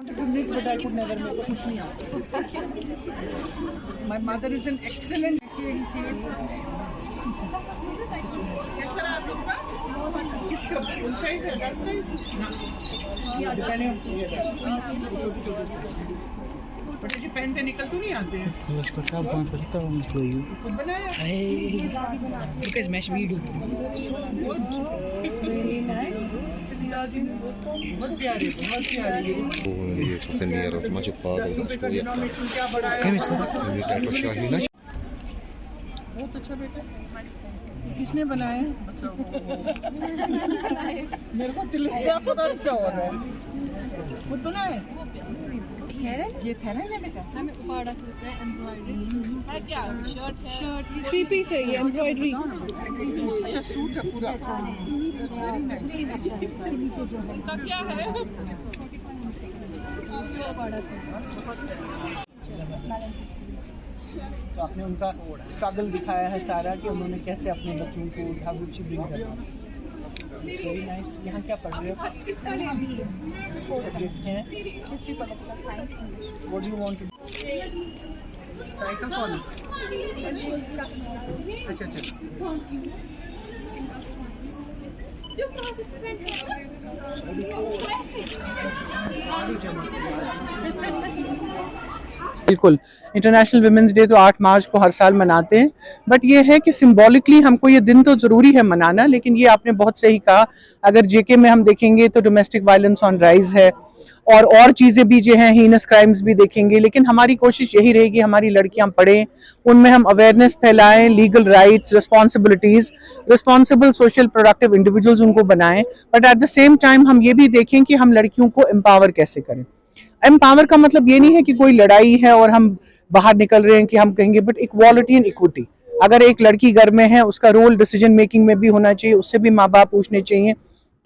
But I could never make कुछ नहीं आता. My mother is an excellent. किसका फुल साइज है डबल साइज ना डिपेंडिंग छोटे साइज बट ये पहनते निकल तो नहीं आते हैं उसको क्या बात करता हूं मैं यू खुद बनाया अरे look at match video good really nice बहुत प्यारी ये souvenir macie padał na człowieka. क्या बड़ा है ये टैटू शाहीना बहुत अच्छा बेटा किसने बनाया अच्छा मेरे को दिल से पता नहीं क्या हो रहा है खुद बनाया ये पहना है बेटा हमें बड़ा होता है एम्ब्रॉयडरी है क्या शर्ट है थ्री पीस है ये एम्ब्रॉयडरी अच्छा सूट है पूरा वेरी नाइस इसका क्या है तो आपने उनका स्ट्रगल दिखाया है सारा कि उन्होंने कैसे अपने बच्चों को ढाबुची ब्रिंग करना इट्स वेरी नाइस यहाँ क्या पढ़ रहे हो सब्जेक्ट्स क्या हैं history political science English what do you want to cycle कौन अच्छा अच्छा बिल्कुल इंटरनेशनल वुमेन्स डे तो 8 मार्च को हर साल मनाते हैं बट ये है कि सिंबॉलिकली हमको ये दिन तो ज़रूरी है मनाना लेकिन ये आपने बहुत सही कहा अगर जेके में हम देखेंगे तो डोमेस्टिक वायलेंस ऑन राइज है और चीज़ें भी जो हैं हीनस क्राइम्स भी देखेंगे लेकिन हमारी कोशिश यही रहेगी हमारी लड़कियां पढ़ें उनमें हम अवेयरनेस फैलाएं legal rights responsibilities responsible social productive individuals उनको बनाएं but at the same time हम ये भी देखें कि हम लड़कियों को एम्पावर कैसे करें एम्पावर का मतलब ये नहीं है कि कोई लड़ाई है और हम बाहर निकल रहे हैं कि हम कहेंगे बट इक्वालिटी एंड इक्विटी अगर एक लड़की घर में है उसका रोल डिसीजन मेकिंग में भी होना चाहिए उससे भी माँ बाप पूछने चाहिए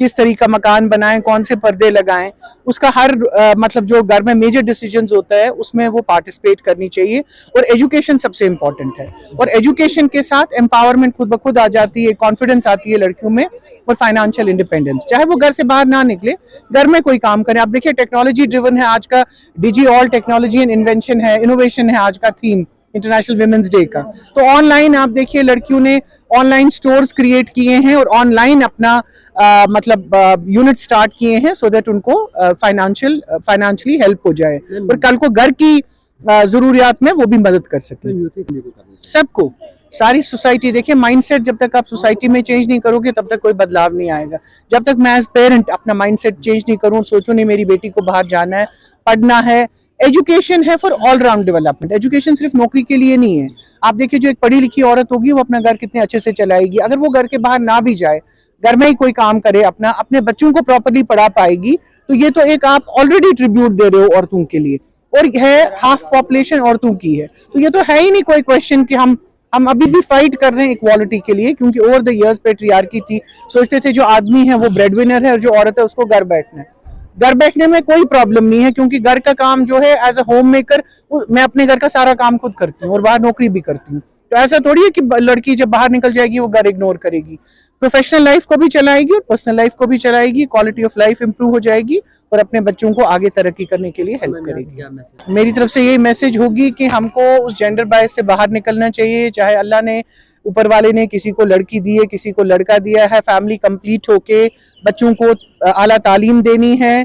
किस तरीका मकान बनाएं कौन से पर्दे लगाएं उसका हर मतलब जो घर में मेजर डिसीजंस होता है उसमें वो पार्टिसिपेट करनी चाहिए और एजुकेशन सबसे इम्पोर्टेंट है और एजुकेशन के साथ एम्पावरमेंट खुद ब खुद आ जाती है कॉन्फिडेंस आती है लड़कियों में और फाइनेंशियल इंडिपेंडेंस चाहे वो घर से बाहर ना निकले घर में कोई काम करें आप देखिए टेक्नोलॉजी ड्रिवन है आज का डिजी ऑल टेक्नोलॉजी एंड इन्वेंशन है इनोवेशन है आज का थीम इंटरनेशनल वुमेन्स डे का तो ऑनलाइन आप देखिए लड़कियों ने ऑनलाइन स्टोर्स क्रिएट किए हैं और ऑनलाइन अपना मतलब यूनिट स्टार्ट किए हैं सो दैट उनको फाइनेंशियली हेल्प हो जाए और कल को घर की जरूरियात में वो भी मदद कर सके सबको सारी सोसाइटी देखिए माइंडसेट जब तक आप सोसाइटी में चेंज नहीं करोगे तब तक कोई बदलाव नहीं आएगा जब तक मैं एज पेरेंट अपना माइंडसेट चेंज नहीं करूँ सोचूं नहीं मेरी बेटी को बाहर जाना है पढ़ना है एजुकेशन है for all round development education सिर्फ नौकरी के लिए नहीं है आप देखिए जो एक पढ़ी लिखी औरत होगी वो अपना घर कितने अच्छे से चलाएगी अगर वो घर के बाहर ना भी जाए घर में ही कोई काम करे अपने बच्चों को प्रॉपर्ली पढ़ा पाएगी तो ये तो एक आप ऑलरेडी ट्रिब्यूट दे रहे हो औरतों के लिए और है हाफ पॉपुलेशन औरतों की है तो ये तो है ही नहीं कोई क्वेश्चन कि हम अभी भी फाइट कर रहे हैं इक्वालिटी के लिए क्योंकि ओवर द इयर्स पेट्रियार्की थी सोचते थे जो आदमी है वो ब्रेड विनर है और जो औरत है उसको घर बैठना है घर बैठने में कोई प्रॉब्लम नहीं है क्योंकि घर का काम जो है एज अ होम मेकर मैं अपने घर का सारा काम खुद करती हूँ और बाहर नौकरी भी करती हूँ तो ऐसा थोड़ी है कि लड़की जब बाहर निकल जाएगी वो घर इग्नोर करेगी प्रोफेशनल लाइफ को भी चलाएगी और पर्सनल लाइफ को भी चलाएगी क्वालिटी ऑफ लाइफ इंप्रूव हो जाएगी और अपने बच्चों को आगे तरक्की करने के लिए हेल्प करेगी मेरी तरफ से यही मैसेज होगी कि हमको उस जेंडर बायस से बाहर निकलना चाहिए चाहे अल्लाह ने ऊपर वाले ने किसी को लड़की दी है किसी को लड़का दिया है फैमिली कंप्लीट होके बच्चों को आला तालीम देनी है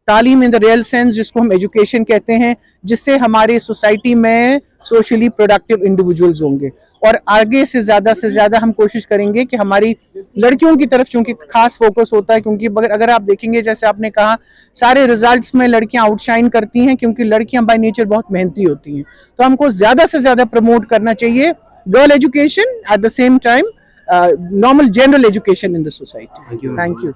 तालीम इन द रियल सेंस जिसको हम एजुकेशन कहते हैं जिससे हमारी सोसाइटी में सोशली प्रोडक्टिव इंडिविजुअल्स होंगे और आगे से ज़्यादा हम कोशिश करेंगे कि हमारी लड़कियों की तरफ चूंकि खास फोकस होता है क्योंकि अगर आप देखेंगे जैसे आपने कहा सारे रिजल्ट्स में लड़कियां आउटशाइन करती हैं क्योंकि लड़कियां बाय नेचर बहुत मेहनती होती हैं तो हमको ज़्यादा से ज़्यादा प्रमोट करना चाहिए girl education at the same time normal general education in the society thank you